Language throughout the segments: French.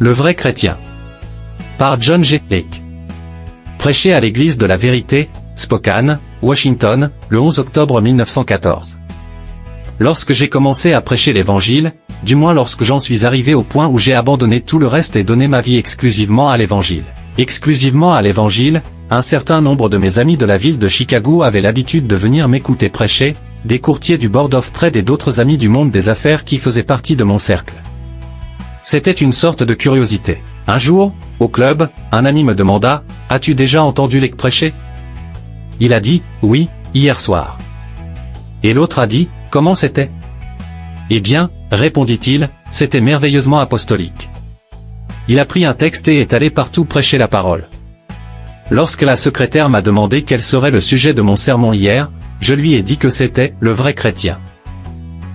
Le vrai chrétien. Par John G. Lake. Prêché à l'église de la Vérité, Spokane, Washington, le 11 octobre 1914. Lorsque j'ai commencé à prêcher l'évangile, du moins lorsque j'en suis arrivé au point où j'ai abandonné tout le reste et donné ma vie exclusivement à l'évangile. Exclusivement à l'évangile, un certain nombre de mes amis de la ville de Chicago avaient l'habitude de venir m'écouter prêcher, des courtiers du Board of Trade et d'autres amis du monde des affaires qui faisaient partie de mon cercle. C'était une sorte de curiosité. Un jour, au club, un ami me demanda « As-tu déjà entendu Lake prêcher ?» Il a dit « Oui, hier soir. » Et l'autre a dit « Comment c'était ?» Eh bien, répondit-il, c'était merveilleusement apostolique. Il a pris un texte et est allé partout prêcher la parole. Lorsque la secrétaire m'a demandé quel serait le sujet de mon sermon hier, je lui ai dit que c'était « le vrai chrétien ».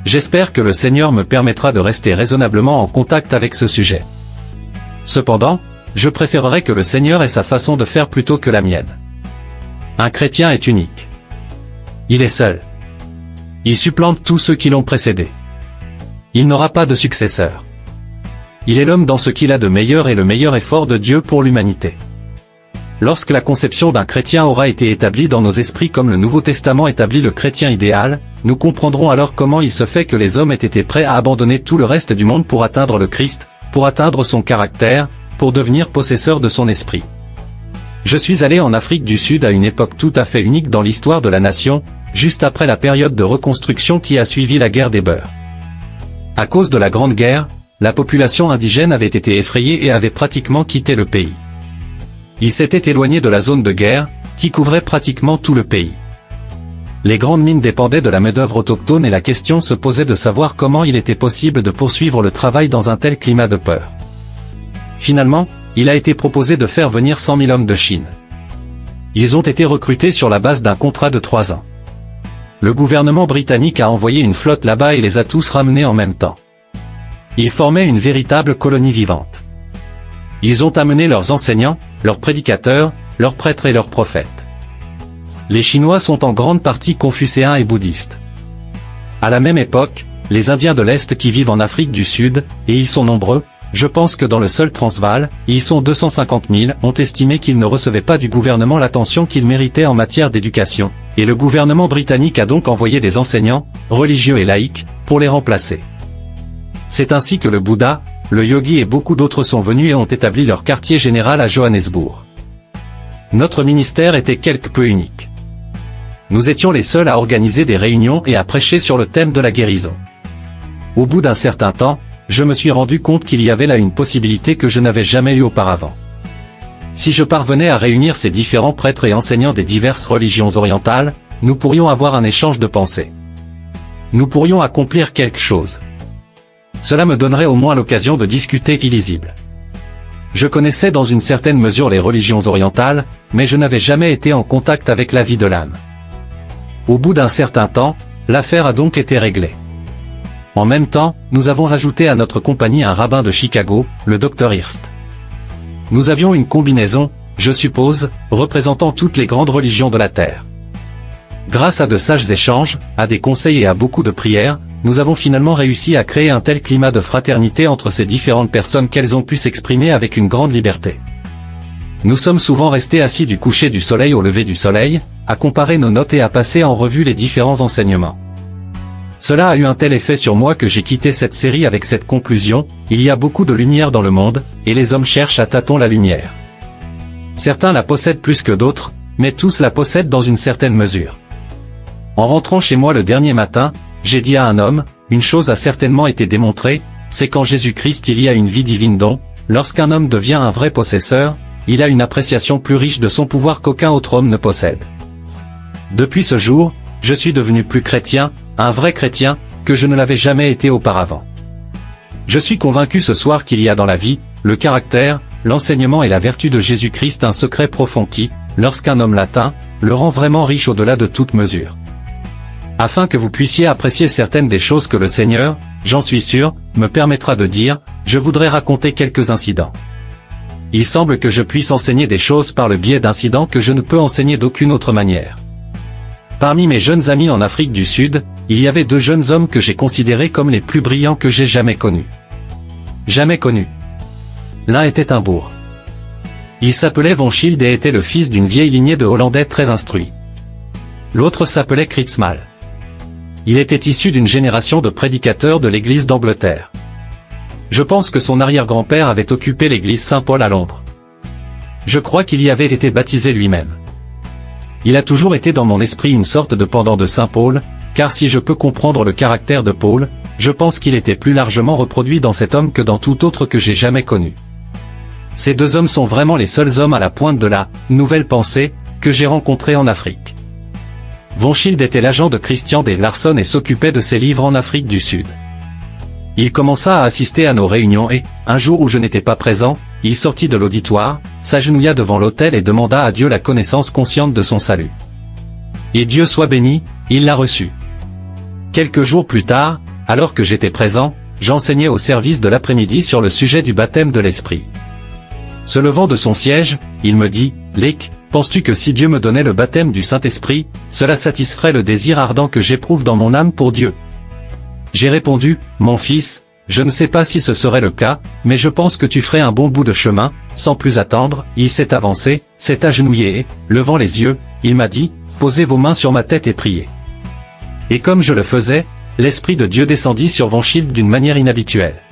J'espère que le Seigneur me permettra de rester raisonnablement en contact avec ce sujet. Cependant, je préférerais que le Seigneur ait sa façon de faire plutôt que la mienne. Un chrétien est unique. Il est seul. Il supplante tous ceux qui l'ont précédé. Il n'aura pas de successeur. Il est l'homme dans ce qu'il a de meilleur et le meilleur effort de Dieu pour l'humanité. Lorsque la conception d'un chrétien aura été établie dans nos esprits comme le Nouveau Testament établit le chrétien idéal, nous comprendrons alors comment il se fait que les hommes aient été prêts à abandonner tout le reste du monde pour atteindre le Christ, pour atteindre son caractère, pour devenir possesseurs de son esprit. Je suis allé en Afrique du Sud à une époque tout à fait unique dans l'histoire de la nation, juste après la période de reconstruction qui a suivi la guerre des Beurs. À cause de la Grande Guerre, la population indigène avait été effrayée et avait pratiquement quitté le pays. Ils s'étaient éloignés de la zone de guerre, qui couvrait pratiquement tout le pays. Les grandes mines dépendaient de la main-d'œuvre autochtone et la question se posait de savoir comment il était possible de poursuivre le travail dans un tel climat de peur. Finalement, il a été proposé de faire venir 100 000 hommes de Chine. Ils ont été recrutés sur la base d'un contrat de 3 ans. Le gouvernement britannique a envoyé une flotte là-bas et les a tous ramenés en même temps. Ils formaient une véritable colonie vivante. Ils ont amené leurs enseignants, leurs prédicateurs, leurs prêtres et leurs prophètes. Les Chinois sont en grande partie confucéens et bouddhistes. À la même époque, les Indiens de l'Est qui vivent en Afrique du Sud, et ils sont nombreux, je pense que dans le seul Transvaal, ils sont 250 000, ont estimé qu'ils ne recevaient pas du gouvernement l'attention qu'ils méritaient en matière d'éducation, et le gouvernement britannique a donc envoyé des enseignants, religieux et laïcs, pour les remplacer. C'est ainsi que le Bouddha, le yogi et beaucoup d'autres sont venus et ont établi leur quartier général à Johannesburg. Notre ministère était quelque peu unique. Nous étions les seuls à organiser des réunions et à prêcher sur le thème de la guérison. Au bout d'un certain temps, je me suis rendu compte qu'il y avait là une possibilité que je n'avais jamais eue auparavant. Si je parvenais à réunir ces différents prêtres et enseignants des diverses religions orientales, nous pourrions avoir un échange de pensées. Nous pourrions accomplir quelque chose. Cela me donnerait au moins l'occasion de discuter illisible. Je connaissais dans une certaine mesure les religions orientales, mais je n'avais jamais été en contact avec la vie de l'âme. Au bout d'un certain temps, l'affaire a donc été réglée. En même temps, nous avons ajouté à notre compagnie un rabbin de Chicago, le Dr Hirst. Nous avions une combinaison, je suppose, représentant toutes les grandes religions de la Terre. Grâce à de sages échanges, à des conseils et à beaucoup de prières, nous avons finalement réussi à créer un tel climat de fraternité entre ces différentes personnes qu'elles ont pu s'exprimer avec une grande liberté. Nous sommes souvent restés assis du coucher du soleil au lever du soleil, à comparer nos notes et à passer en revue les différents enseignements. Cela a eu un tel effet sur moi que j'ai quitté cette série avec cette conclusion, il y a beaucoup de lumière dans le monde, et les hommes cherchent à tâtons la lumière. Certains la possèdent plus que d'autres, mais tous la possèdent dans une certaine mesure. En rentrant chez moi le dernier matin, j'ai dit à un homme, une chose a certainement été démontrée, c'est qu'en Jésus-Christ il y a une vie divine dont, lorsqu'un homme devient un vrai possesseur, il a une appréciation plus riche de son pouvoir qu'aucun autre homme ne possède. Depuis ce jour, je suis devenu plus chrétien, un vrai chrétien, que je ne l'avais jamais été auparavant. Je suis convaincu ce soir qu'il y a dans la vie, le caractère, l'enseignement et la vertu de Jésus-Christ un secret profond qui, lorsqu'un homme l'atteint, le rend vraiment riche au-delà de toute mesure. Afin que vous puissiez apprécier certaines des choses que le Seigneur, j'en suis sûr, me permettra de dire, je voudrais raconter quelques incidents. Il semble que je puisse enseigner des choses par le biais d'incidents que je ne peux enseigner d'aucune autre manière. Parmi mes jeunes amis en Afrique du Sud, il y avait 2 jeunes hommes que j'ai considérés comme les plus brillants que j'ai jamais connus. Jamais connus. l'un était un bourg. Il s'appelait Von Schild et était le fils d'une vieille lignée de Hollandais très instruits. L'autre s'appelait Kritzmal. Il était issu d'une génération de prédicateurs de l'église d'Angleterre. Je pense que son arrière-grand-père avait occupé l'église Saint-Paul à Londres. Je crois qu'il y avait été baptisé lui-même. Il a toujours été dans mon esprit une sorte de pendant de Saint-Paul, car si je peux comprendre le caractère de Paul, je pense qu'il était plus largement reproduit dans cet homme que dans tout autre que j'ai jamais connu. Ces deux hommes sont vraiment les seuls hommes à la pointe de la « nouvelle pensée » que j'ai rencontrés en Afrique. Von Schild était l'agent de Christian D. Larson et s'occupait de ses livres en Afrique du Sud. Il commença à assister à nos réunions et, un jour où je n'étais pas présent, il sortit de l'auditoire, s'agenouilla devant l'autel et demanda à Dieu la connaissance consciente de son salut. Et Dieu soit béni, il l'a reçu. Quelques jours plus tard, alors que j'étais présent, j'enseignais au service de l'après-midi sur le sujet du baptême de l'Esprit. Se levant de son siège, il me dit, « Lake, penses-tu que si Dieu me donnait le baptême du Saint-Esprit, cela satisferait le désir ardent que j'éprouve dans mon âme pour Dieu ?» J'ai répondu, « Mon fils, je ne sais pas si ce serait le cas, mais je pense que tu ferais un bon bout de chemin. » Sans plus attendre, il s'est avancé, s'est agenouillé et, levant les yeux, il m'a dit, « Posez vos mains sur ma tête et priez. » Et comme je le faisais, l'Esprit de Dieu descendit sur Von Schild d'une manière inhabituelle.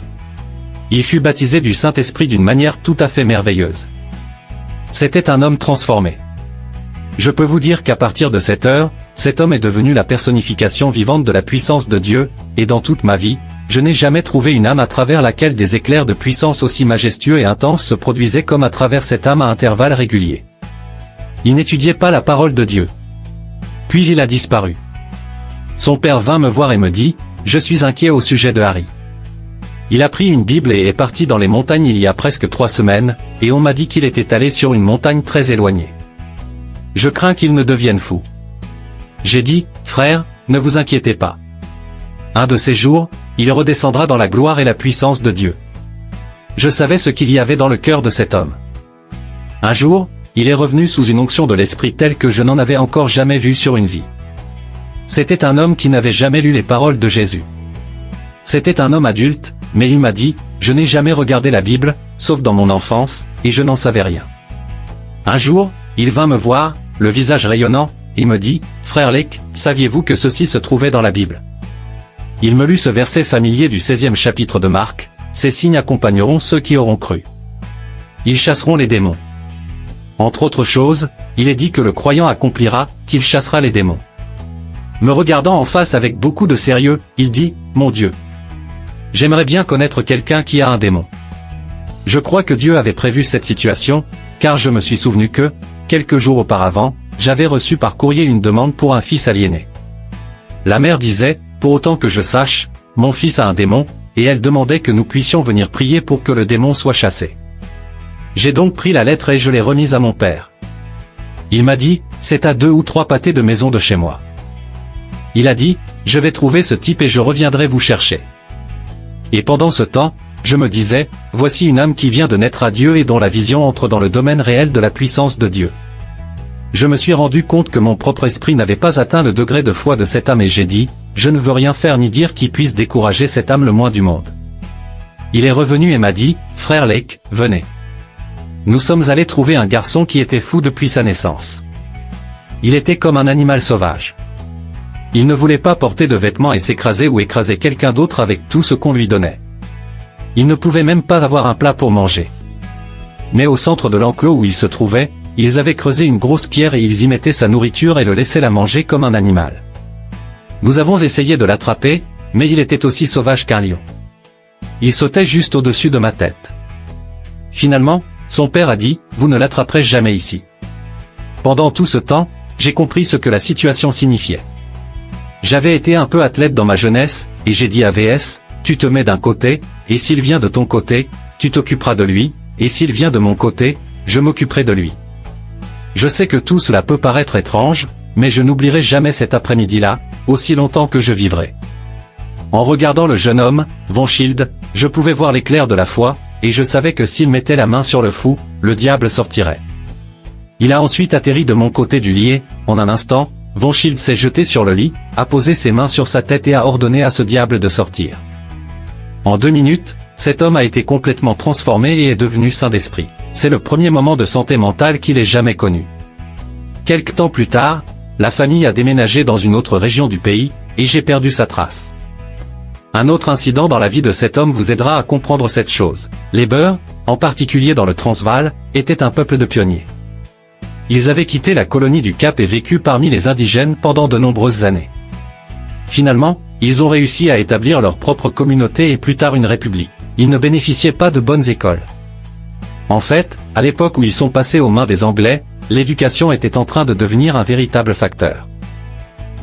Il fut baptisé du Saint-Esprit d'une manière tout à fait merveilleuse. C'était un homme transformé. Je peux vous dire qu'à partir de cette heure, cet homme est devenu la personnification vivante de la puissance de Dieu, et dans toute ma vie, je n'ai jamais trouvé une âme à travers laquelle des éclairs de puissance aussi majestueux et intenses se produisaient comme à travers cette âme à intervalles réguliers. Il n'étudiait pas la parole de Dieu. Puis il a disparu. Son père vint me voir et me dit, « Je suis inquiet au sujet de Harry. » Il a pris une Bible et est parti dans les montagnes il y a presque 3 semaines, et on m'a dit qu'il était allé sur une montagne très éloignée. Je crains qu'il ne devienne fou. J'ai dit, « Frère, ne vous inquiétez pas. Un de ces jours, il redescendra dans la gloire et la puissance de Dieu. » Je savais ce qu'il y avait dans le cœur de cet homme. Un jour, il est revenu sous une onction de l'Esprit telle que je n'en avais encore jamais vu sur une vie. C'était un homme qui n'avait jamais lu les paroles de Jésus. C'était un homme adulte, mais il m'a dit, « Je n'ai jamais regardé la Bible, sauf dans mon enfance, et je n'en savais rien. » Un jour, il vint me voir, le visage rayonnant, et me dit, « Frère Lake, saviez-vous que ceci se trouvait dans la Bible ?» Il me lut ce verset familier du 16e chapitre de Marc, « Ces signes accompagneront ceux qui auront cru. Ils chasseront les démons. » Entre autres choses, il est dit que le croyant accomplira, qu'il chassera les démons. Me regardant en face avec beaucoup de sérieux, il dit, « Mon Dieu. J'aimerais bien connaître quelqu'un qui a un démon. » Je crois que Dieu avait prévu cette situation, car je me suis souvenu que, quelques jours auparavant, j'avais reçu par courrier une demande pour un fils aliéné. La mère disait, « Pour autant que je sache, mon fils a un démon, » et elle demandait que nous puissions venir prier pour que le démon soit chassé. J'ai donc pris la lettre et je l'ai remise à mon père. Il m'a dit, « C'est à 2 ou 3 pâtés de maison de chez moi. » Il a dit, « Je vais trouver ce type et je reviendrai vous chercher. » Et pendant ce temps, je me disais, voici une âme qui vient de naître à Dieu et dont la vision entre dans le domaine réel de la puissance de Dieu. Je me suis rendu compte que mon propre esprit n'avait pas atteint le degré de foi de cette âme et j'ai dit, je ne veux rien faire ni dire qui puisse décourager cette âme le moins du monde. Il est revenu et m'a dit, frère Lake, venez. Nous sommes allés trouver un garçon qui était fou depuis sa naissance. Il était comme un animal sauvage. Il ne voulait pas porter de vêtements et s'écraser ou écraser quelqu'un d'autre avec tout ce qu'on lui donnait. Il ne pouvait même pas avoir un plat pour manger. Mais au centre de l'enclos où il se trouvait, ils avaient creusé une grosse pierre et ils y mettaient sa nourriture et le laissaient la manger comme un animal. Nous avons essayé de l'attraper, mais il était aussi sauvage qu'un lion. Il sautait juste au-dessus de ma tête. Finalement, son père a dit, vous ne l'attraperez jamais ici. Pendant tout ce temps, j'ai compris ce que la situation signifiait. J'avais été un peu athlète dans ma jeunesse, et j'ai dit à VS, tu te mets d'un côté, et s'il vient de ton côté, tu t'occuperas de lui, et s'il vient de mon côté, je m'occuperai de lui. Je sais que tout cela peut paraître étrange, mais je n'oublierai jamais cet après-midi-là, aussi longtemps que je vivrai. En regardant le jeune homme, Von Schild, je pouvais voir l'éclair de la foi, et je savais que s'il mettait la main sur le fou, le diable sortirait. Il a ensuite atterri de mon côté du lit et, en un instant, Von Schild s'est jeté sur le lit, a posé ses mains sur sa tête et a ordonné à ce diable de sortir. En 2 minutes, cet homme a été complètement transformé et est devenu saint d'esprit. C'est le premier moment de santé mentale qu'il ait jamais connu. Quelque temps plus tard, la famille a déménagé dans une autre région du pays, et j'ai perdu sa trace. Un autre incident dans la vie de cet homme vous aidera à comprendre cette chose. Les Beurs, en particulier dans le Transvaal, étaient un peuple de pionniers. Ils avaient quitté la colonie du Cap et vécu parmi les indigènes pendant de nombreuses années. Finalement, ils ont réussi à établir leur propre communauté et plus tard une république. Ils ne bénéficiaient pas de bonnes écoles. En fait, à l'époque où ils sont passés aux mains des Anglais, l'éducation était en train de devenir un véritable facteur.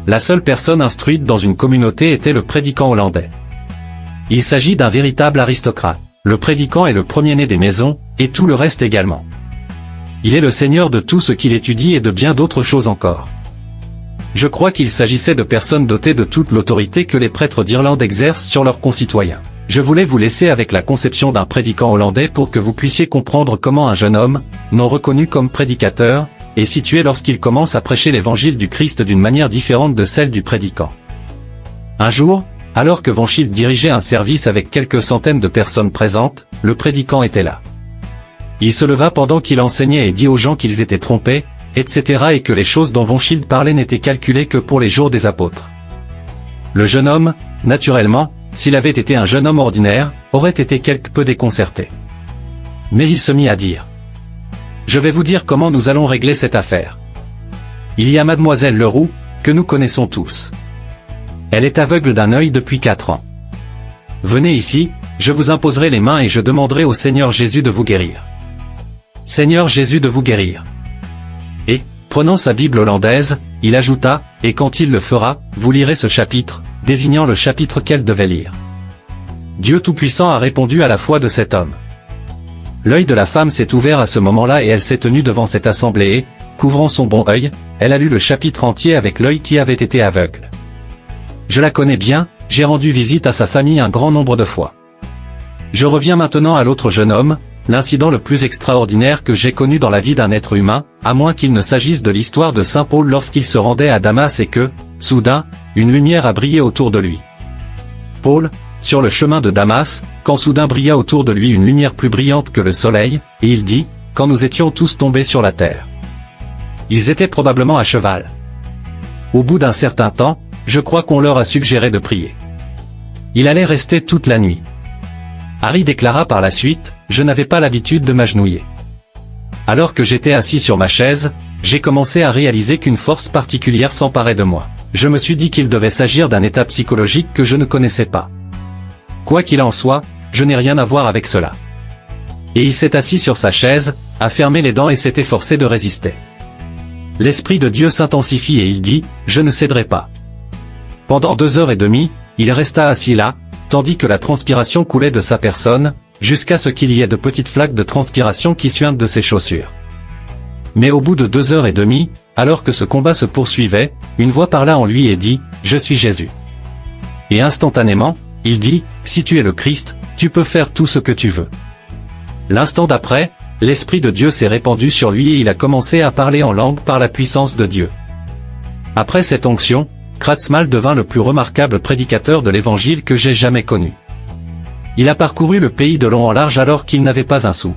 La seule personne instruite dans une communauté était le prédicant hollandais. Il s'agit d'un véritable aristocrate. Le prédicant est le premier-né des maisons, et tout le reste également. Il est le seigneur de tout ce qu'il étudie et de bien d'autres choses encore. Je crois qu'il s'agissait de personnes dotées de toute l'autorité que les prêtres d'Irlande exercent sur leurs concitoyens. Je voulais vous laisser avec la conception d'un prédicant hollandais pour que vous puissiez comprendre comment un jeune homme, non reconnu comme prédicateur, est situé lorsqu'il commence à prêcher l'évangile du Christ d'une manière différente de celle du prédicant. Un jour, alors que Van Schild dirigeait un service avec quelques centaines de personnes présentes, le prédicant était là. Il se leva pendant qu'il enseignait et dit aux gens qu'ils étaient trompés, etc. et que les choses dont Van Schild parlait n'étaient calculées que pour les jours des apôtres. Le jeune homme, naturellement, s'il avait été un jeune homme ordinaire, aurait été quelque peu déconcerté. Mais il se mit à dire: « Je vais vous dire comment nous allons régler cette affaire. Il y a mademoiselle Leroux, que nous connaissons tous. Elle est aveugle d'un œil depuis 4 ans. Venez ici, je vous imposerai les mains et je demanderai au Seigneur Jésus de vous guérir. Seigneur Jésus de vous guérir. » Et, prenant sa Bible hollandaise, il ajouta, « Et quand il le fera, vous lirez ce chapitre », désignant le chapitre qu'elle devait lire. Dieu Tout-Puissant a répondu à la foi de cet homme. L'œil de la femme s'est ouvert à ce moment-là et elle s'est tenue devant cette assemblée et, couvrant son bon œil, elle a lu le chapitre entier avec l'œil qui avait été aveugle. Je la connais bien, j'ai rendu visite à sa famille un grand nombre de fois. Je reviens maintenant à l'autre jeune homme, l'incident le plus extraordinaire que j'ai connu dans la vie d'un être humain, à moins qu'il ne s'agisse de l'histoire de Saint Paul lorsqu'il se rendait à Damas et que, soudain, une lumière a brillé autour de lui. Paul, sur le chemin de Damas, quand soudain brilla autour de lui une lumière plus brillante que le soleil, et il dit, quand nous étions tous tombés sur la terre. Ils étaient probablement à cheval. Au bout d'un certain temps, je crois qu'on leur a suggéré de prier. Il allait rester toute la nuit. Harry déclara par la suite, « Je n'avais pas l'habitude de m'agenouiller. Alors que j'étais assis sur ma chaise, j'ai commencé à réaliser qu'une force particulière s'emparait de moi. Je me suis dit qu'il devait s'agir d'un état psychologique que je ne connaissais pas. Quoi qu'il en soit, je n'ai rien à voir avec cela. » Et il s'est assis sur sa chaise, a fermé les dents et s'est efforcé de résister. L'Esprit de Dieu s'intensifie et il dit, « Je ne céderai pas. » Pendant 2h30, il resta assis là, tandis que la transpiration coulait de sa personne, jusqu'à ce qu'il y ait de petites flaques de transpiration qui suintent de ses chaussures. Mais au bout de 2h30, alors que ce combat se poursuivait, une voix parla en lui et dit, « Je suis Jésus. » Et instantanément, il dit, « Si tu es le Christ, tu peux faire tout ce que tu veux. » L'instant d'après, l'Esprit de Dieu s'est répandu sur lui et il a commencé à parler en langue par la puissance de Dieu. Après cette onction, Kratzmal devint le plus remarquable prédicateur de l'Évangile que j'ai jamais connu. Il a parcouru le pays de long en large alors qu'il n'avait pas un sou.